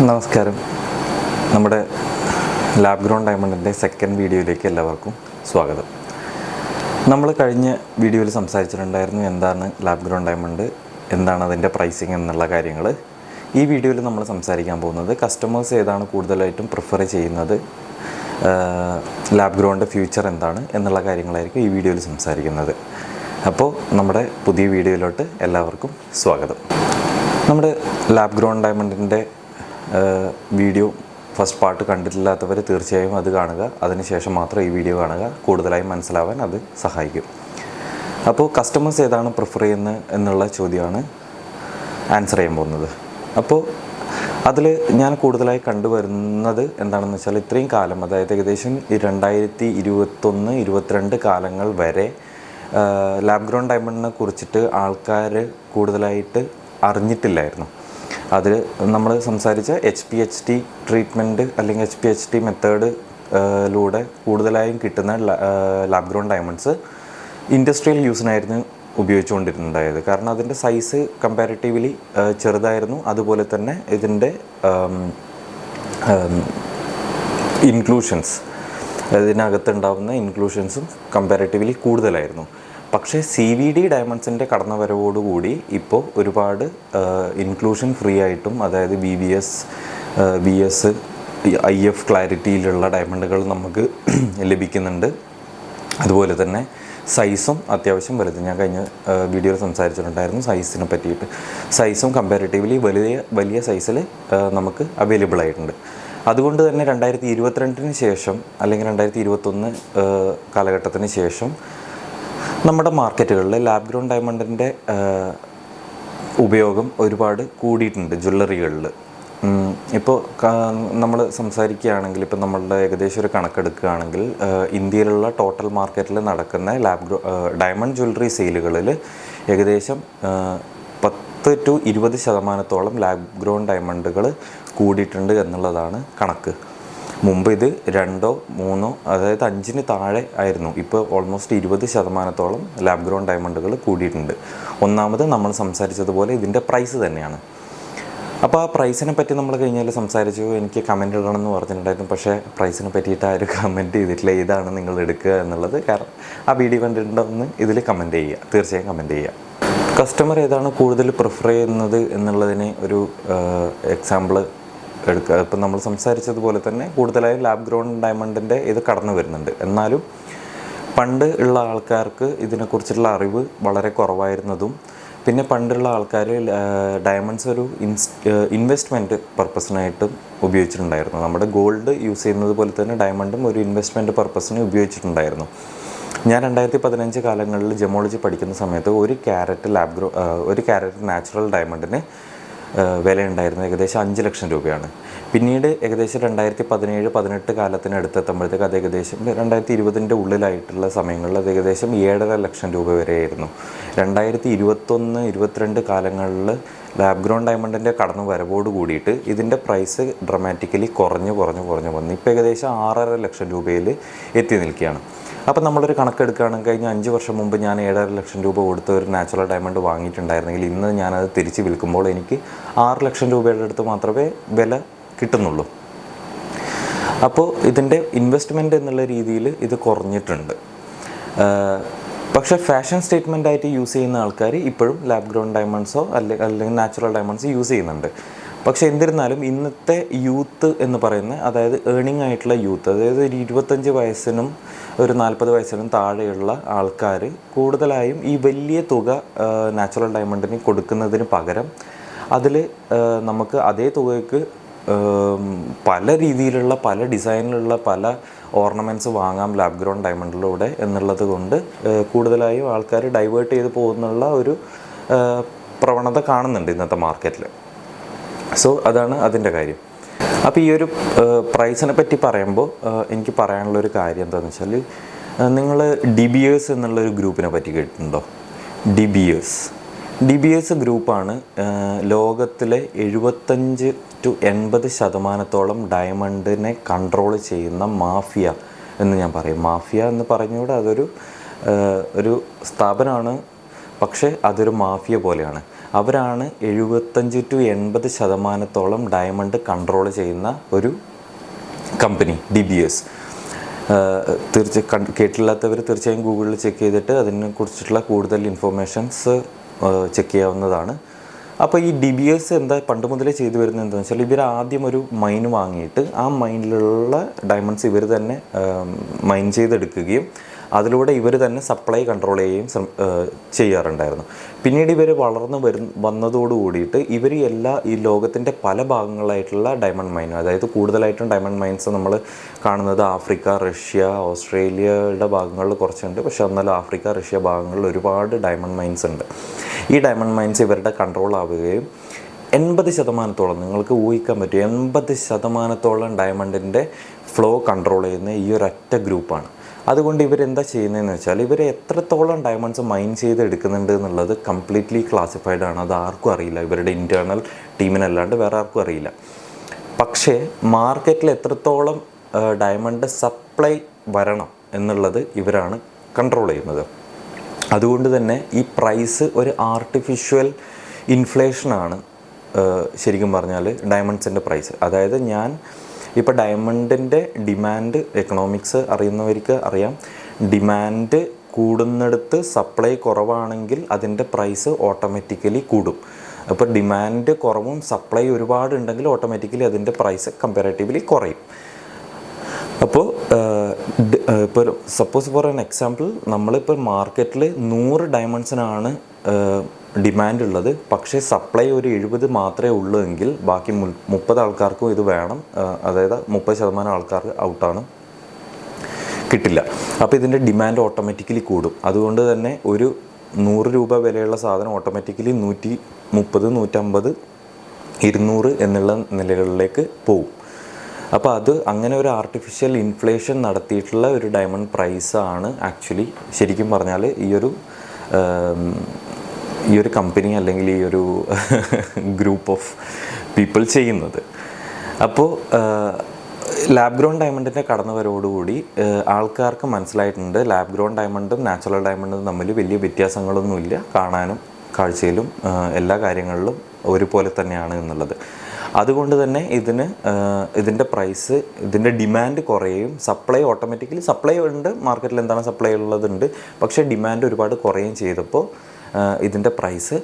നമസ്കാരം. നമ്മുടെ lab grown ഡയമണ്ടിൻ്റെ second വീഡിയോയിലേക്ക് എല്ലാവർക്കും സ്വാഗതം. നമ്മൾ കഴിഞ്ഞ വീഡിയോയിൽ സംസാരിച്ചിട്ടുണ്ടായിരുന്നു എന്താണ് ലാബ് ഗ്രോൺ ഡയമണ്ട്, എന്താണ് അതിൻ്റെ പ്രൈസിങ് എന്നുള്ള കാര്യങ്ങൾ. ഈ വീഡിയോയിൽ നമ്മൾ സംസാരിക്കാൻ പോകുന്നത് കസ്റ്റമേഴ്സ് ഏതാണ് കൂടുതലായിട്ടും പ്രിഫർ ചെയ്യുന്നത്, ലാബ് ഗ്രോണിൻ്റെ ഫ്യൂച്ചർ എന്താണ് എന്നുള്ള കാര്യങ്ങളായിരിക്കും ഈ വീഡിയോയിൽ സംസാരിക്കുന്നത്. അപ്പോൾ നമ്മുടെ പുതിയ വീഡിയോയിലോട്ട് എല്ലാവർക്കും സ്വാഗതം. നമ്മുടെ ലാബ് ഗ്രോൺ ഡയമണ്ടിൻ്റെ വീഡിയോ ഫസ്റ്റ് പാർട്ട് കണ്ടിട്ടില്ലാത്തവർ തീർച്ചയായും അത് കാണുക. അതിനുശേഷം മാത്രം ഈ വീഡിയോ കാണുക. കൂടുതലായും മനസ്സിലാവാൻ അത് സഹായിക്കും. അപ്പോൾ കസ്റ്റമേഴ്സ് ഏതാണ് പ്രിഫർ ചെയ്യുന്നത് എന്നുള്ള ചോദ്യമാണ് ആൻസർ ചെയ്യാൻ പോകുന്നത്. അപ്പോൾ അതിൽ ഞാൻ കൂടുതലായി കണ്ടുവരുന്നത് എന്താണെന്ന് വെച്ചാൽ, ഇത്രയും കാലം, അതായത് ഏകദേശം 2021-22 കാലങ്ങൾ വരെ ലാബ് ഗ്രോൺ ഡയമണ്ടിനെ കുറിച്ചിട്ട് ആൾക്കാർ കൂടുതലായിട്ട് അറിഞ്ഞിട്ടില്ലായിരുന്നു. അതിൽ നമ്മൾ സംസാരിച്ച HPHT ട്രീറ്റ്മെൻറ്റ് അല്ലെങ്കിൽ HPHT മെത്തേഡിലൂടെ കൂടുതലായും കിട്ടുന്ന ലാബ് ഗ്രോൺ ഡയമണ്ട്സ് ഇൻഡസ്ട്രിയൽ യൂസിനായിരുന്നു ഉപയോഗിച്ചുകൊണ്ടിരുന്നുണ്ടായത്. കാരണം അതിൻ്റെ സൈസ് കമ്പാരിറ്റീവ്ലി ചെറുതായിരുന്നു. അതുപോലെ തന്നെ ഇതിൻ്റെ ഇൻക്ലൂഷൻസ്, ഇതിനകത്തുണ്ടാവുന്ന ഇൻക്ലൂഷൻസും കമ്പാരിറ്റീവ്ലി കൂടുതലായിരുന്നു. പക്ഷേ CVD ഡയമണ്ട്സിൻ്റെ കടന്നുവരവോടുകൂടി ഇപ്പോൾ ഒരുപാട് ഇൻക്ലൂഷൻ ഫ്രീ ആയിട്ടും, അതായത് VVS, VS, IF ക്ലാരിറ്റിയിലുള്ള ഡയമണ്ടുകൾ നമുക്ക് ലഭിക്കുന്നുണ്ട്. അതുപോലെ തന്നെ സൈസും അത്യാവശ്യം വലുത്, ഞാൻ കഴിഞ്ഞ വീഡിയോയിൽ സംസാരിച്ചിട്ടുണ്ടായിരുന്നു സൈസിനെ പറ്റിയിട്ട്. സൈസും കമ്പാരിറ്റീവ്ലി വലിയ സൈസിൽ നമുക്ക് അവൈലബിൾ ആയിട്ടുണ്ട്. അതുകൊണ്ട് തന്നെ 2022 ശേഷം അല്ലെങ്കിൽ 2021 കാലഘട്ടത്തിന് ശേഷം നമ്മുടെ മാർക്കറ്റുകളിൽ ലാബ് ഗ്രോൺ ഡയമണ്ടിൻ്റെ ഉപയോഗം ഒരുപാട് കൂടിയിട്ടുണ്ട് ജ്വല്ലറികളിൽ. ഇപ്പോൾ നമ്മൾ സംസാരിക്കുകയാണെങ്കിൽ, ഇപ്പോൾ നമ്മളുടെ ഏകദേശം ഒരു കണക്കെടുക്കുകയാണെങ്കിൽ, ഇന്ത്യയിലുള്ള ടോട്ടൽ മാർക്കറ്റിൽ നടക്കുന്ന ഡയമണ്ട് ജ്വല്ലറി സെയിലുകളിൽ ഏകദേശം 10-20% ലാബ് ഗ്രോൺ ഡയമണ്ടുകൾ കൂടിയിട്ടുണ്ട് എന്നുള്ളതാണ് കണക്ക്. മുമ്പ് ഇത് 2-3, അതായത് 5 താഴെ ആയിരുന്നു. ഇപ്പോൾ ഓൾമോസ്റ്റ് 20% ലാബ് ഗ്രോൺ ഡയമണ്ടുകൾ കൂടിയിട്ടുണ്ട്. ഒന്നാമത് നമ്മൾ സംസാരിച്ചതുപോലെ ഇതിൻ്റെ പ്രൈസ് തന്നെയാണ്. അപ്പോൾ ആ പ്രൈസിനെ പറ്റി നമ്മൾ കഴിഞ്ഞാൽ സംസാരിച്ചു. എനിക്ക് കമൻറ്റ് ഇടണമെന്ന് പറഞ്ഞിട്ടുണ്ടായിരുന്നു, പക്ഷേ പ്രൈസിനെ പറ്റിയിട്ട് ആരും കമൻറ്റ് ചെയ്തിട്ടില്ല. ഏതാണ് നിങ്ങൾ എടുക്കുക എന്നുള്ളത്. കാരണം ആ വീഡിയോ കണ്ടിട്ടുണ്ടെന്ന് ഇതിൽ കമൻറ്റ് ചെയ്യുക, തീർച്ചയായും കമൻറ്റ് ചെയ്യുക. കസ്റ്റമർ ഏതാണ് കൂടുതൽ പ്രിഫർ ചെയ്യുന്നത് എന്നുള്ളതിന് ഒരു എക്സാമ്പിൾ എടുക്കുക. ഇപ്പം നമ്മൾ സംസാരിച്ചതുപോലെ തന്നെ കൂടുതലായും ലാബ് ഗ്രോൺ ഡയമണ്ടിൻ്റെ ഇത് കടന്നു വരുന്നുണ്ട്. എന്നാലും പണ്ട് ഉള്ള ആൾക്കാർക്ക് ഇതിനെക്കുറിച്ചുള്ള അറിവ് വളരെ കുറവായിരുന്നതും, പിന്നെ പണ്ടുള്ള ആൾക്കാർ ഡയമണ്ട്സ് ഒരു ഇൻവെസ്റ്റ്മെൻറ്റ് പർപ്പസിനായിട്ടും ഉപയോഗിച്ചിട്ടുണ്ടായിരുന്നു. നമ്മുടെ ഗോൾഡ് യൂസ് ചെയ്യുന്നത് പോലെ തന്നെ ഡയമണ്ടും ഒരു ഇൻവെസ്റ്റ്മെൻറ്റ് പർപ്പസിന് ഉപയോഗിച്ചിട്ടുണ്ടായിരുന്നു. ഞാൻ 2015 കാലങ്ങളിൽ ജമോളജി പഠിക്കുന്ന സമയത്ത് ഒരു ക്യാരറ്റ് നാച്ചുറൽ ഡയമണ്ടിന് വിലയുണ്ടായിരുന്നത് ഏകദേശം 5 ലക്ഷം രൂപയാണ്. പിന്നീട് ഏകദേശം 2017-18 കാലത്തിനടുത്തെത്തുമ്പോഴത്തേക്ക് അത് ഏകദേശം 2020 ഉള്ളിലായിട്ടുള്ള സമയങ്ങളിൽ അത് ഏകദേശം 7.5 ലക്ഷം രൂപ വരെയായിരുന്നു. 2021-22 കാലങ്ങളിൽ ലാബ് ഗ്രോൺ ഡയമണ്ടിൻ്റെ കടന്നു വരവോട് കൂടിയിട്ട് ഇതിൻ്റെ പ്രൈസ് ഡ്രമാറ്റിക്കലി കുറഞ്ഞു വന്നു. ഇപ്പോൾ ഏകദേശം 6.5 ലക്ഷം രൂപയിൽ എത്തി നിൽക്കുകയാണ്. അപ്പോൾ നമ്മളൊരു കണക്കെടുക്കുകയാണെങ്കിൽ, കഴിഞ്ഞ 5 വർഷം മുമ്പ് ഞാൻ 7.5 ലക്ഷം രൂപ കൊടുത്ത് ഒരു നാച്ചുറൽ ഡയമണ്ട് വാങ്ങിയിട്ടുണ്ടായിരുന്നെങ്കിൽ ഇന്ന് ഞാനത് തിരിച്ച് വിൽക്കുമ്പോൾ എനിക്ക് 6 ലക്ഷം രൂപയുടെ അടുത്ത് മാത്രമേ വില കിട്ടുന്നുള്ളൂ. അപ്പോൾ ഇതിൻ്റെ ഇൻവെസ്റ്റ്മെൻറ്റ് എന്നുള്ള രീതിയിൽ ഇത് കുറഞ്ഞിട്ടുണ്ട്. പക്ഷേ ഫാഷൻ സ്റ്റേറ്റ്മെൻറ്റായിട്ട് യൂസ് ചെയ്യുന്ന ആൾക്കാർ ഇപ്പോഴും ലാബ് ഗ്രോൺ ഡയമണ്ട്സോ അല്ലെങ്കിൽ നാച്ചുറൽ ഡയമണ്ട്സ് യൂസ് ചെയ്യുന്നുണ്ട്. പക്ഷേ എന്നിരുന്നാലും ഇന്നത്തെ യൂത്ത് എന്ന് പറയുന്ന, അതായത് ഏണിംഗ് ആയിട്ടുള്ള യൂത്ത്, അതായത് ഒരു 25 വയസ്സിനും ഒരു 40 വയസ്സിനും താഴെയുള്ള ആൾക്കാർ കൂടുതലായും ഈ വലിയ തുക നാച്ചുറൽ ഡയമണ്ടിന് കൊടുക്കുന്നതിന് പകരം അതിൽ നമുക്ക് അതേ തുകയ്ക്ക് പല രീതിയിലുള്ള, പല ഡിസൈനിലുള്ള പല ഓർണമെൻറ്റ്സ് വാങ്ങാം ലാബ് ഗ്രോൺ ഡയമണ്ടിലൂടെ എന്നുള്ളത് കൊണ്ട് കൂടുതലായും ആൾക്കാർ ഡൈവേർട്ട് ചെയ്ത് പോകുന്നുള്ള ഒരു പ്രവണത കാണുന്നുണ്ട് ഇന്നത്തെ മാർക്കറ്റിൽ. സോ അതാണ് അതിൻ്റെ കാര്യം. അപ്പോൾ ഈ ഒരു പ്രൈസിനെ പറ്റി പറയുമ്പോൾ എനിക്ക് പറയാനുള്ളൊരു കാര്യം എന്താണെന്ന് വെച്ചാൽ, നിങ്ങൾ DBS എന്നുള്ളൊരു ഗ്രൂപ്പിനെ പറ്റി കേട്ടിട്ടുണ്ടോ? DBS ഗ്രൂപ്പാണ് ലോകത്തിലെ 75-80% ഡയമണ്ടിനെ കൺട്രോൾ ചെയ്യുന്ന മാഫിയ എന്ന് ഞാൻ പറയും. മാഫിയ എന്ന് പറഞ്ഞുകൂടെ, അതൊരു സ്ഥാപനമാണ്, പക്ഷേ അതൊരു മാഫിയ പോലെയാണ്. അവരാണ് 75-80% ഡയമണ്ട് കൺട്രോൾ ചെയ്യുന്ന ഒരു കമ്പനി DBS. കേട്ടില്ലാത്തവർ തീർച്ചയായും ഗൂഗിളിൽ ചെക്ക് ചെയ്തിട്ട് അതിനെക്കുറിച്ചിട്ടുള്ള കൂടുതൽ ഇൻഫോർമേഷൻസ് ചെക്ക് ചെയ്യാവുന്നതാണ്. അപ്പോൾ ഈ DBS എന്താ പണ്ട് മുതലേ ചെയ്തു വരുന്നത് എന്താണെന്ന് വെച്ചാൽ, ഇവർ ആദ്യം ഒരു മൈൻ വാങ്ങിയിട്ട് ആ മൈനിലുള്ള ഡയമണ്ട്സ് ഇവർ തന്നെ മൈൻ ചെയ്തെടുക്കുകയും അതിലൂടെ ഇവർ തന്നെ സപ്ലൈ കൺട്രോൾ ചെയ്യുകയും ചെയ്യാറുണ്ടായിരുന്നു. പിന്നീട് ഇവർ വളർന്നു വന്നതോടു കൂടിയിട്ട് ഇവർ ഈ ലോകത്തിൻ്റെ പല ഭാഗങ്ങളായിട്ടുള്ള ഡയമണ്ട് മൈൻ, അതായത് കൂടുതലായിട്ടും ഡയമണ്ട് മൈൻസ് നമ്മൾ കാണുന്നത് ആഫ്രിക്ക, റഷ്യ, ഓസ്ട്രേലിയയുടെ ഭാഗങ്ങളിൽ കുറച്ചുണ്ട്. പക്ഷേ എന്നാലും ആഫ്രിക്ക, റഷ്യ ഭാഗങ്ങളിൽ ഒരുപാട് ഡയമണ്ട് മൈൻസ് ഉണ്ട്. ഈ ഡയമണ്ട് മൈൻസ് ഇവരുടെ കൺട്രോൾ ആവുകയും 80% നിങ്ങൾക്ക് ഊഹിക്കാൻ പറ്റും, 80% ഡയമണ്ടിൻ്റെ ഫ്ലോ കൺട്രോൾ ചെയ്യുന്ന ഈ ഒരൊറ്റ ഗ്രൂപ്പാണ്. അതുകൊണ്ട് ഇവരെന്താ ചെയ്യുന്നതെന്ന് വെച്ചാൽ, ഇവർ എത്രത്തോളം ഡയമണ്ട്സ് മൈൻ ചെയ്ത് എടുക്കുന്നുണ്ട് എന്നുള്ളത് കംപ്ലീറ്റ്ലി ക്ലാസിഫൈഡ് ആണ്. അത് ആർക്കും അറിയില്ല, ഇവരുടെ ഇൻറ്റേർണൽ ടീമിനല്ലാണ്ട് വേറെ ആർക്കും അറിയില്ല. പക്ഷേ മാർക്കറ്റിൽ എത്രത്തോളം ഡയമണ്ട് സപ്ലൈ വരണം എന്നുള്ളത് ഇവരാണ് കൺട്രോൾ ചെയ്യുന്നത്. അതുകൊണ്ട് തന്നെ ഈ പ്രൈസ് ഒരു ആർട്ടിഫിഷ്യൽ ഇൻഫ്ലേഷനാണ് ശരിക്കും പറഞ്ഞാൽ ഡയമണ്ട്സിൻ്റെ പ്രൈസ്. അതായത് ഇപ്പോൾ ഡയമണ്ടിൻ്റെ ഡിമാൻഡ്, എക്കണോമിക്സ് അറിയുന്നവർക്ക് അറിയാം, ഡിമാൻഡ് കൂടുന്നിടത്ത് സപ്ലൈ കുറവാണെങ്കിൽ അതിൻ്റെ പ്രൈസ് ഓട്ടോമാറ്റിക്കലി കൂടും. അപ്പോൾ ഡിമാൻഡ് കുറവും സപ്ലൈ ഒരുപാട് ഉണ്ടെങ്കിൽ ഓട്ടോമാറ്റിക്കലി അതിൻ്റെ പ്രൈസ് കമ്പാരറ്റീവ്ലി കുറയും. അപ്പോൾ ഇപ്പോൾ സപ്പോസ് ഫോർ ആൻ എക്സാമ്പിൾ, നമ്മളിപ്പോൾ മാർക്കറ്റിൽ 100 ഡയമണ്ട്സിനാണ് ഡിമാൻഡ് ഉള്ളത്, പക്ഷേ സപ്ലൈ ഒരു 70 മാത്രമേ ഉള്ളൂ എങ്കിൽ ബാക്കി 30 ആൾക്കാർക്കും ഇത് വേണം. അതായത് 30% ആൾക്കാർക്ക് ഔട്ടാണ്, കിട്ടില്ല. അപ്പോൾ ഇതിൻ്റെ ഡിമാൻഡ് ഓട്ടോമാറ്റിക്കലി കൂടും. അതുകൊണ്ട് തന്നെ ഒരു 100 രൂപ വിലയുള്ള സാധനം ഓട്ടോമാറ്റിക്കലി 130, 150, 200 എന്നുള്ള നിലകളിലേക്ക് പോകും. അപ്പോൾ അത് അങ്ങനെ ഒരു ആർട്ടിഫിഷ്യൽ ഇൻഫ്ലേഷൻ നടത്തിയിട്ടുള്ള ഒരു ഡയമണ്ട് പ്രൈസാണ് ആക്ച്വലി ശരിക്കും പറഞ്ഞാൽ ഈ ഒരു കമ്പനി അല്ലെങ്കിൽ ഈ ഒരു ഗ്രൂപ്പ് ഓഫ് പീപ്പിൾ ചെയ്യുന്നത്. അപ്പോൾ ലാബ് ഗ്രോൺ ഡയമണ്ടിൻ്റെ കടന്നുവരവോടുകൂടി ആൾക്കാർക്ക് മനസ്സിലായിട്ടുണ്ട് ലാബ് ഗ്രോൺ ഡയമണ്ടും നാച്ചുറൽ ഡയമണ്ടും തമ്മിൽ വലിയ വ്യത്യാസങ്ങളൊന്നുമില്ല, കാണാനും കാഴ്ചയിലും എല്ലാ കാര്യങ്ങളിലും ഒരുപോലെ തന്നെയാണ് എന്നുള്ളത്. അതുകൊണ്ട് തന്നെ ഇതിൻ്റെ പ്രൈസ്, ഇതിൻ്റെ ഡിമാൻഡ് കുറയും, സപ്ലൈ ഓട്ടോമാറ്റിക്കലി സപ്ലൈ ഉണ്ട്, മാർക്കറ്റിൽ എന്താണ് സപ്ലൈ ഉള്ളതുണ്ട്, പക്ഷേ ഡിമാൻഡ് ഒരുപാട് കുറയുകയും ചെയ്തപ്പോൾ ഇതിൻ്റെ പ്രൈസ്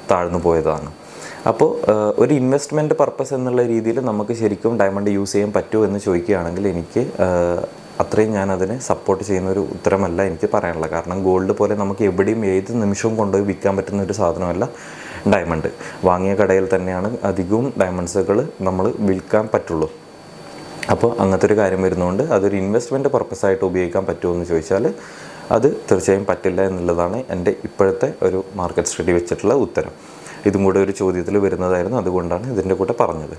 താഴ്ന്നു പോയതാണ്. അപ്പോൾ ഒരു ഇൻവെസ്റ്റ്മെൻറ്റ് പർപ്പസ് എന്നുള്ള രീതിയിൽ നമുക്ക് ശരിക്കും ഡയമണ്ട് യൂസ് ചെയ്യാൻ പറ്റുമോ എന്ന് ചോദിക്കുകയാണെങ്കിൽ എനിക്ക് അത്രയും ഞാനതിനെ സപ്പോർട്ട് ചെയ്യുന്ന ഒരു ഉത്തരമല്ല എനിക്ക് പറയാനുള്ളത്. കാരണം ഗോൾഡ് പോലെ നമുക്ക് എവിടെയും ഏത് നിമിഷവും കൊണ്ടുപോയി വിൽക്കാൻ പറ്റുന്ന ഒരു സാധനമല്ല ഡയമണ്ട്. വാങ്ങിയ കടയിൽ തന്നെയാണ് അധികവും ഡയമണ്ട്സുകൾ നമ്മൾ വിൽക്കാൻ പറ്റുള്ളൂ. അപ്പോൾ അങ്ങനത്തെ ഒരു കാര്യം വരുന്നതുകൊണ്ട് അതൊരു ഇൻവെസ്റ്റ്മെൻറ്റ് പർപ്പസായിട്ട് ഉപയോഗിക്കാൻ പറ്റുമോ എന്ന് ചോദിച്ചാൽ അത് തീർച്ചയായും പറ്റില്ല എന്നുള്ളതാണ് എൻ്റെ ഇപ്പോഴത്തെ ഒരു മാർക്കറ്റ് സ്റ്റഡി വെച്ചിട്ടുള്ള ഉത്തരം. ഇതും കൂടെ ഒരു ചോദ്യത്തിൽ വരുന്നതായിരുന്നു, അതുകൊണ്ടാണ് ഇതിൻ്റെ കൂടെ പറഞ്ഞത്.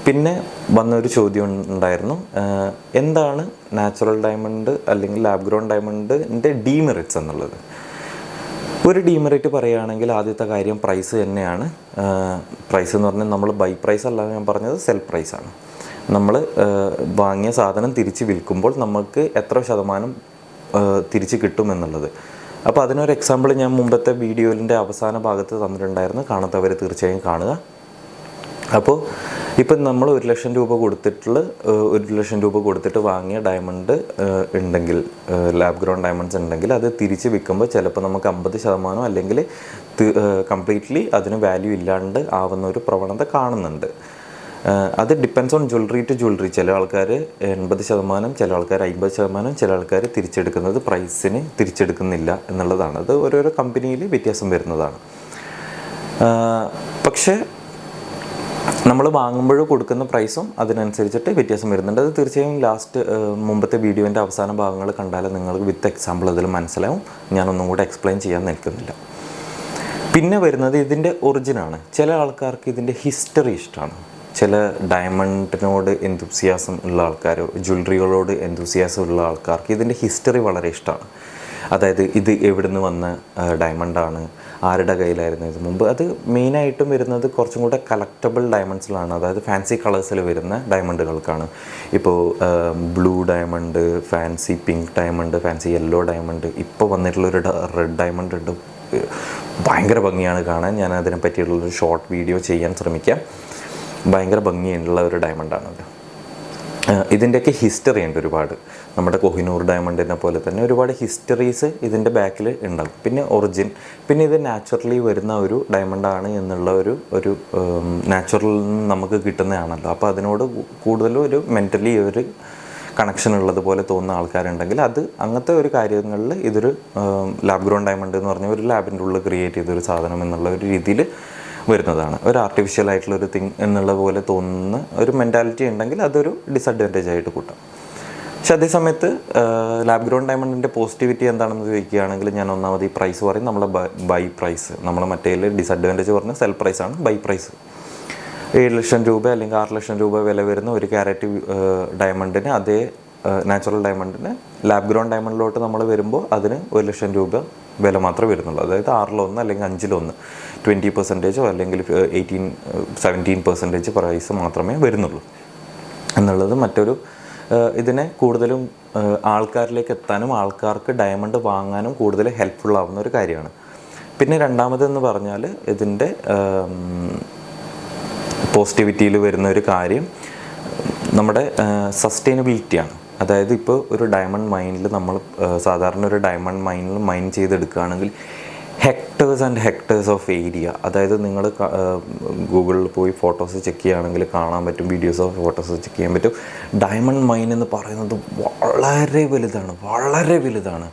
പിന്നെ വന്നൊരു ചോദ്യം ഉണ്ടായിരുന്നു, എന്താണ് നാച്ചുറൽ ഡയമണ്ട് അല്ലെങ്കിൽ ലാബ് ഗ്രോൺ ഡയമണ്ടിൻ്റെ ഡീമെറിറ്റ്സ് എന്നുള്ളത്. ഒരു ഡീമെറിറ്റ് പറയുകയാണെങ്കിൽ ആദ്യത്തെ കാര്യം പ്രൈസ് തന്നെയാണ്. പ്രൈസ് എന്ന് പറഞ്ഞാൽ നമ്മൾ ബൈ പ്രൈസ് അല്ല ഞാൻ പറഞ്ഞത്, സെൽ പ്രൈസാണ്. നമ്മൾ വാങ്ങിയ സാധനം തിരിച്ച് വിൽക്കുമ്പോൾ നമുക്ക് എത്ര ശതമാനം തിരിച്ച് കിട്ടുമെന്നുള്ളത്. അപ്പോൾ അതിനൊരു എക്സാമ്പിൾ ഞാൻ മുമ്പത്തെ വീഡിയോയിൻ്റെ അവസാന ഭാഗത്ത് തന്നിട്ടുണ്ടായിരുന്നു, കാണാത്തവർ തീർച്ചയായും കാണുക. അപ്പോൾ ഇപ്പം നമ്മൾ 1 ലക്ഷം രൂപ കൊടുത്തിട്ട് വാങ്ങിയ ഡയമണ്ട് ഉണ്ടെങ്കിൽ, ലാബ് ഗ്രോൺ ഡയമണ്ട്സ് ഉണ്ടെങ്കിൽ അത് തിരിച്ച് വിൽക്കുമ്പോൾ ചിലപ്പോൾ നമുക്ക് 50% അല്ലെങ്കിൽ കംപ്ലീറ്റ്ലി അതിന് വാല്യൂ ഇല്ലാണ്ട് ആവുന്ന ഒരു പ്രവണത കാണുന്നുണ്ട്. അത് depends on jewellery to jewellery. ചില ആൾക്കാർ 80%, ചില ആൾക്കാർ 50%, ചില ആൾക്കാർ തിരിച്ചെടുക്കുന്നത് പ്രൈസിന് തിരിച്ചെടുക്കുന്നില്ല എന്നുള്ളതാണ്. അത് ഓരോരോ കമ്പനിയിൽ വ്യത്യാസം വരുന്നതാണ്. പക്ഷേ നമ്മൾ വാങ്ങുമ്പോൾ കൊടുക്കുന്ന പ്രൈസും അതിനനുസരിച്ചിട്ട് വ്യത്യാസം വരുന്നുണ്ട്. അത് തീർച്ചയായും മുമ്പത്തെ വീഡിയോൻ്റെ അവസാന ഭാഗങ്ങൾ കണ്ടാൽ നിങ്ങൾക്ക് വിത്ത് എക്സാമ്പിൾ അതിൽ മനസ്സിലാവും. ഞാനൊന്നും കൂടെ എക്സ്പ്ലെയിൻ ചെയ്യാൻ നിൽക്കുന്നില്ല. പിന്നെ വരുന്നത് ഇതിൻ്റെ ഒറിജിനാണ്. ചില ആൾക്കാർക്ക് ഇതിൻ്റെ ഹിസ്റ്ററി ഇഷ്ടമാണ്. ചില ഡയമണ്ടിനോട് എന്തൂസിയാസം ഉള്ള ആൾക്കാർ, ജ്വല്ലറികളോട് എന്തൂസിയാസം ഉള്ള ആൾക്കാർക്ക് ഇതിൻ്റെ ഹിസ്റ്ററി വളരെ ഇഷ്ടമാണ്. അതായത് ഇത് എവിടുന്ന് വന്ന ഡയമണ്ടാണ്, ആരുടെ കയ്യിലായിരുന്നു ഇത് മുമ്പ്. അത് മെയിനായിട്ടും വരുന്നത് കുറച്ചും കൂടെ കളക്റ്റബിൾ ഡയമണ്ട്സിലാണ്, അതായത് ഫാൻസി കളേഴ്സിൽ വരുന്ന ഡയമണ്ടുകൾക്കാണ്. ഇപ്പോൾ blue diamond, fancy pink diamond, fancy yellow diamond, ഇപ്പോൾ വന്നിട്ടുള്ളൊരു റെഡ് ഡയമണ്ട് ഉണ്ട്, ഭയങ്കര ഭംഗിയാണ് കാണാൻ. ഞാൻ അതിനെ പറ്റിയിട്ടുള്ളൊരു ഷോർട്ട് വീഡിയോ ചെയ്യാൻ ശ്രമിക്കാം. ഭയങ്കര ഭംഗിയുള്ള ഒരു ഡയമണ്ടാണത്. ഇതിൻ്റെയൊക്കെ ഹിസ്റ്ററി ഉണ്ട് ഒരുപാട്. നമ്മുടെ കൊഹിനൂർ ഡയമണ്ടിനെ പോലെ തന്നെ ഒരുപാട് ഹിസ്റ്ററീസ് ഇതിൻ്റെ ബാക്കിൽ ഉണ്ടാകും. പിന്നെ ഒറിജിൻ, പിന്നെ ഇത് നാച്ചുറലി വരുന്ന ഒരു ഡയമണ്ടാണ് എന്നുള്ള ഒരു നാച്ചുറൽ നമുക്ക് കിട്ടുന്നതാണല്ലോ. അപ്പോൾ അതിനോട് കൂടുതലും ഒരു മെൻ്റലി ഒരു കണക്ഷൻ ഉള്ളതുപോലെ തോന്നുന്ന ആൾക്കാരുണ്ടെങ്കിൽ അത് അങ്ങനത്തെ ഒരു കാര്യങ്ങളിൽ ഇതൊരു ലാബ് ഗ്രോൺ ഡയമണ്ട് എന്ന് പറഞ്ഞ ഒരു ലാബിൻ്റെ ഉള്ളിൽ ക്രിയേറ്റ് ചെയ്തൊരു സാധനം എന്നുള്ള ഒരു രീതിയിൽ വരുന്നതാണ്. ഒരു ആർട്ടിഫിഷ്യൽ ആയിട്ടുള്ളൊരു തിങ് എന്നുള്ള പോലെ തോന്നുന്ന ഒരു മെൻറ്റാലിറ്റി ഉണ്ടെങ്കിൽ അതൊരു ഡിസഡ്വാൻറ്റേജ് ആയിട്ട് കൂട്ടാം. പക്ഷെ അതേസമയത്ത് ലാബ് ഗ്രോൺ ഡയമണ്ടിൻ്റെ പോസിറ്റിവിറ്റി എന്താണെന്ന് ചോദിക്കുകയാണെങ്കിൽ ഞാൻ ഒന്നാമത് ഈ പ്രൈസ് പറയും. നമ്മളെ ബൈ പ്രൈസ്, നമ്മൾ മറ്റേ ഡിസഡ്വാൻറ്റേജ് പറഞ്ഞ സെൽ പ്രൈസാണ്. ബൈ പ്രൈസ് 7 ലക്ഷം രൂപ അല്ലെങ്കിൽ 6 ലക്ഷം രൂപ വില വരുന്ന ഒരു ക്യാരറ്റ് ഡയമണ്ടിന്, അതേ നാച്ചുറൽ ഡയമണ്ടിന് ലാബ് ഗ്രോൺ ഡയമണ്ടിലോട്ട് നമ്മൾ വരുമ്പോൾ അതിന് 1 ലക്ഷം രൂപ വില മാത്രമേ വരുന്നുള്ളൂ. അതായത് 6-1 അല്ലെങ്കിൽ 5-1, 20% അല്ലെങ്കിൽ 17% പ്രൈസ് മാത്രമേ വരുന്നുള്ളൂ എന്നുള്ളത് മറ്റൊരു ഇതിനെ കൂടുതലും ആൾക്കാരിലേക്ക് എത്താനും ആൾക്കാർക്ക് ഡയമണ്ട് വാങ്ങാനും കൂടുതൽ ഹെൽപ്ഫുൾ ആവുന്ന ഒരു കാര്യമാണ്. പിന്നെ രണ്ടാമതെന്ന് പറഞ്ഞാൽ ഇതിൻ്റെ പോസിറ്റിവിറ്റിയിൽ വരുന്ന ഒരു കാര്യം നമ്മുടെ സസ്റ്റൈനബിലിറ്റിയാണ്. അതായത് ഇപ്പോൾ ഒരു ഡയമണ്ട് മൈനിൽ നമ്മൾ സാധാരണ ഒരു ഡയമണ്ട് മൈനിൽ മൈൻ ചെയ്തെടുക്കുകയാണെങ്കിൽ hectares and hectares of area, അതായത് നിങ്ങൾ ഗൂഗിളിൽ പോയി ഫോട്ടോസ് ചെക്ക് ചെയ്യുകയാണെങ്കിൽ കാണാൻ പറ്റും, വീഡിയോസ് ഓഫ് ഫോട്ടോസ് ചെക്ക് ചെയ്യാൻ പറ്റും. ഡയമണ്ട് മൈൻ എന്ന് പറയുന്നത് വളരെ വലുതാണ്.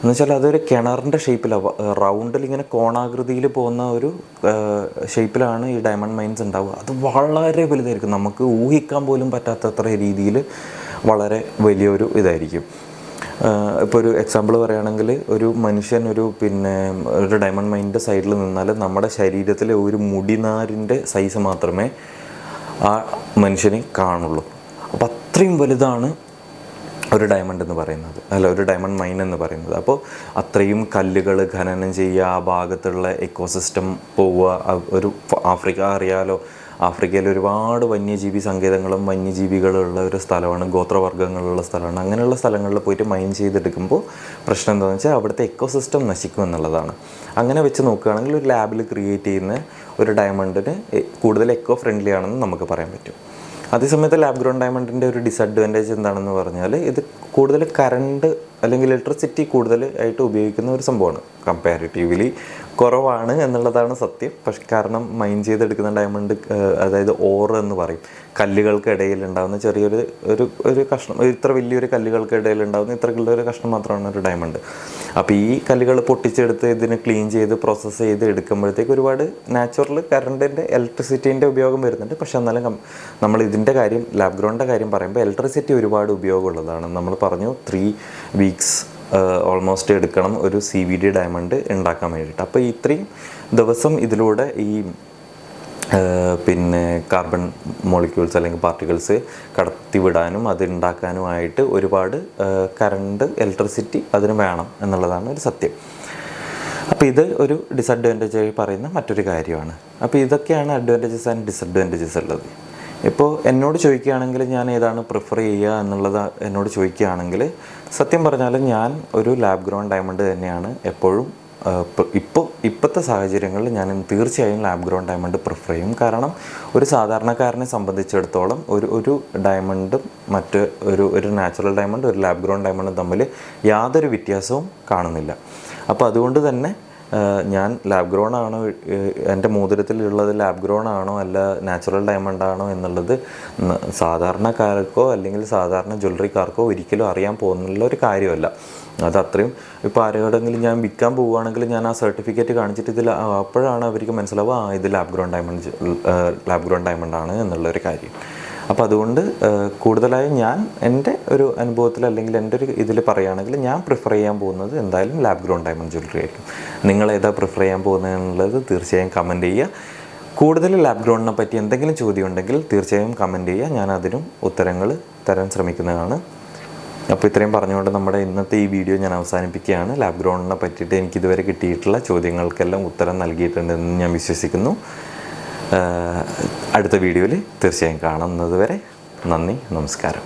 എന്നുവെച്ചാൽ അതൊരു കിണറിൻ്റെ ഷേപ്പിലാണ്, റൗണ്ടിൽ ഇങ്ങനെ കോണാകൃതിയിൽ പോകുന്ന ഒരു ഷേപ്പിലാണ് ഈ ഡയമണ്ട് മൈൻസ് ഉണ്ടാവുക. അത് വളരെ വലുതായിരിക്കും, നമുക്ക് ഊഹിക്കാൻ പോലും പറ്റാത്തത്ര രീതിയിൽ വളരെ വലിയൊരു ഇതായിരിക്കും. ഇപ്പോൾ ഒരു എക്സാമ്പിൾ പറയുകയാണെങ്കിൽ ഒരു മനുഷ്യൻ ഒരു ഡയമണ്ട് മൈനിൻ്റെ സൈഡിൽ നിന്നാൽ നമ്മുടെ ശരീരത്തിലെ ഒരു മുടിനാരിൻ്റെ സൈസ് മാത്രമേ ആ മനുഷ്യന് കാണുള്ളൂ. അപ്പോൾ അത്രയും വലുതാണ് ഒരു ഡയമണ്ട് എന്ന് പറയുന്നത്, ഒരു ഡയമണ്ട് മൈൻ എന്ന് പറയുന്നത്. അപ്പോൾ അത്രയും കല്ലുകൾ ഖനനം ചെയ്യുക, ആ ഭാഗത്തുള്ള എക്കോസിസ്റ്റം പോവുക. ഒരു ആഫ്രിക്ക അറിയാലോ, ആഫ്രിക്കയിൽ ഒരുപാട് വന്യജീവി സങ്കേതങ്ങളും വന്യജീവികളുള്ള ഒരു സ്ഥലമാണ്, ഗോത്രവർഗ്ഗങ്ങളുള്ള സ്ഥലമാണ്. അങ്ങനെയുള്ള സ്ഥലങ്ങളിൽ പോയിട്ട് മൈൻ ചെയ്തെടുക്കുമ്പോൾ പ്രശ്നം എന്താണെന്ന് വെച്ചാൽ അവിടുത്തെ എക്കോസിസ്റ്റം നശിക്കും എന്നുള്ളതാണ്. അങ്ങനെ വെച്ച് നോക്കുകയാണെങ്കിൽ ഒരു ലാബിൽ ക്രിയേറ്റ് ചെയ്യുന്ന ഒരു ഡയമണ്ടിന് കൂടുതൽ എക്കോ ഫ്രണ്ട്ലി ആണെന്ന് നമുക്ക് പറയാൻ പറ്റും. അതേസമയത്ത് ലാബ് ഗ്രോൺ ഡയമണ്ടിൻ്റെ ഒരു ഡിസഡ്വാൻറ്റേജ് എന്താണെന്ന് പറഞ്ഞാൽ ഇത് കൂടുതൽ കറണ്ട് അല്ലെങ്കിൽ ഇലക്ട്രിസിറ്റി കൂടുതലായിട്ട് ഉപയോഗിക്കുന്ന ഒരു സംഭവമാണ്. കമ്പാരിറ്റീവ്ലി കുറവാണ് എന്നുള്ളതാണ് സത്യം. പക്ഷെ കാരണം മൈൻ ചെയ്തെടുക്കുന്ന ഡയമണ്ട്, അതായത് ഓർ എന്ന് പറയും, കല്ലുകൾക്കിടയിൽ ഉണ്ടാകുന്ന ചെറിയൊരു ഒരു കഷ്ണം, ഇത്ര വലിയൊരു കല്ലുകൾക്കിടയിൽ ഉണ്ടാകുന്ന ഇത്രയുള്ള ഒരു കഷ്ണം മാത്രമാണ് ഒരു ഡയമണ്ട്. അപ്പോൾ ഈ കല്ലുകൾ പൊട്ടിച്ചെടുത്ത് ഇതിന് ക്ലീൻ ചെയ്ത് പ്രോസസ്സ് ചെയ്ത് എടുക്കുമ്പോഴത്തേക്ക് ഒരുപാട് നാച്ചുറൽ കറണ്ടിൻ്റെ ഇലക്ട്രിസിറ്റീൻ്റെ ഉപയോഗം വരുന്നുണ്ട്. പക്ഷെ എന്നാലും നമ്മൾ ഇതിൻ്റെ കാര്യം, ലാബ് ഗ്രോണിൻ്റെ കാര്യം പറയുമ്പോൾ ഇലക്ട്രിസിറ്റി ഒരുപാട് ഉപയോഗമുള്ളതാണ്. നമ്മൾ പറഞ്ഞു 3 വീക്സ് ഓൾമോസ്റ്റ് എടുക്കണം ഒരു CVD ഡയമണ്ട് ഉണ്ടാക്കാൻ വേണ്ടിയിട്ട്. അപ്പോൾ ഇത്രയും ദിവസം ഇതിലൂടെ ഈ കാർബൺ മോളിക്യൂൾസ് അല്ലെങ്കിൽ പാർട്ടിക്കിൾസ് കടത്തിവിടാനും അത് ഉണ്ടാക്കാനുമായിട്ട് ഒരുപാട് കറണ്ട്, ഇലക്ട്രിസിറ്റി അതിന് വേണം എന്നുള്ളതാണ് ഒരു സത്യം. അപ്പോൾ ഇത് ഒരു ഡിസഡ്വാൻറ്റേജായി പറയുന്ന മറ്റൊരു കാര്യമാണ്. അപ്പോൾ ഇതൊക്കെയാണ് അഡ്വാൻറ്റേജസ് ആൻഡ് ഡിസഡ്വാൻറ്റേജസ് ഉള്ളത്. ഇപ്പോൾ എന്നോട് ചോദിക്കുകയാണെങ്കിൽ ഞാൻ ഏതാണ് പ്രിഫർ ചെയ്യുക എന്നുള്ളത് എന്നോട് ചോദിക്കുകയാണെങ്കിൽ സത്യം പറഞ്ഞാൽ ഞാൻ ഒരു ലാബ് ഗ്രോൺ ഡയമണ്ട് തന്നെയാണ് എപ്പോഴും. ഇപ്പോഴത്തെ സാഹചര്യങ്ങളിൽ ഞാൻ തീർച്ചയായും ലാബ് ഗ്രോൺ ഡയമണ്ട് പ്രിഫർ ചെയ്യും. കാരണം ഒരു സാധാരണക്കാരനെ സംബന്ധിച്ചിടത്തോളം ഒരു ഡയമണ്ടും മറ്റ് ഒരു നാച്ചുറൽ ഡയമണ്ട്, ഒരു ലാബ് ഗ്രോൺ ഡയമണ്ടും തമ്മിൽ യാതൊരു വ്യത്യാസവും കാണുന്നില്ല. അപ്പോൾ അതുകൊണ്ട് തന്നെ ഞാൻ ലാബ് ഗ്രോൺ ആണോ, എൻ്റെ മോതിരത്തിലുള്ളത് ലാബ് ഗ്രോൺ ആണോ അല്ല നാച്ചുറൽ ഡയമണ്ട് ആണോ എന്നുള്ളത് സാധാരണക്കാർക്കോ അല്ലെങ്കിൽ സാധാരണ ജ്വല്ലറിക്കാർക്കോ ഒരിക്കലും അറിയാൻ പോകുന്നുള്ള ഒരു കാര്യമല്ല. അത് അത്രയും ഇപ്പോൾ ആരോടെങ്കിലും ഞാൻ വിൽക്കാൻ പോവുകയാണെങ്കിൽ ഞാൻ ആ സർട്ടിഫിക്കറ്റ് കാണിച്ചിട്ട് ഇതിൽ അപ്പോഴാണ് അവർക്ക് മനസ്സിലാവുക ഇത് ലാബ് ഗ്രോൺ ഡയമണ്ട് ആണ് എന്നുള്ളൊരു കാര്യം. അപ്പോൾ അതുകൊണ്ട് കൂടുതലായും ഞാൻ എൻ്റെ ഒരു അനുഭവത്തിൽ അല്ലെങ്കിൽ എൻ്റെ ഒരു ഇതിൽ പറയുകയാണെങ്കിൽ ഞാൻ പ്രിഫർ ചെയ്യാൻ പോകുന്നത് എന്തായാലും ലാബ് ഗ്രോൺ ഡയമണ്ട് ജ്വല്ലറി ആയിരിക്കും. നിങ്ങൾ ഏതാ പ്രിഫർ ചെയ്യാൻ പോകുന്നത് എന്നുള്ളത് തീർച്ചയായും കമൻറ്റ് ചെയ്യുക. കൂടുതൽ ലാബ് ഗ്രോണിനെ പറ്റി എന്തെങ്കിലും ചോദ്യം ഉണ്ടെങ്കിൽ തീർച്ചയായും കമൻറ്റ് ചെയ്യുക, ഞാൻ അതിനും ഉത്തരങ്ങൾ തരാൻ ശ്രമിക്കുന്നതാണ്. അപ്പോൾ ഇത്രയും പറഞ്ഞുകൊണ്ട് നമ്മുടെ ഇന്നത്തെ ഈ വീഡിയോ ഞാൻ അവസാനിപ്പിക്കുകയാണ്. ലാബ് ഗ്രോണിനെ പറ്റിയിട്ട് എനിക്കിതുവരെ കിട്ടിയിട്ടുള്ള ചോദ്യങ്ങൾക്കെല്ലാം ഉത്തരം നൽകിയിട്ടുണ്ടെന്ന് ഞാൻ വിശ്വസിക്കുന്നു. അടുത്ത വീഡിയോയിൽ തീർച്ചയായും കാണുന്നത് വരെ നന്ദി, നമസ്കാരം.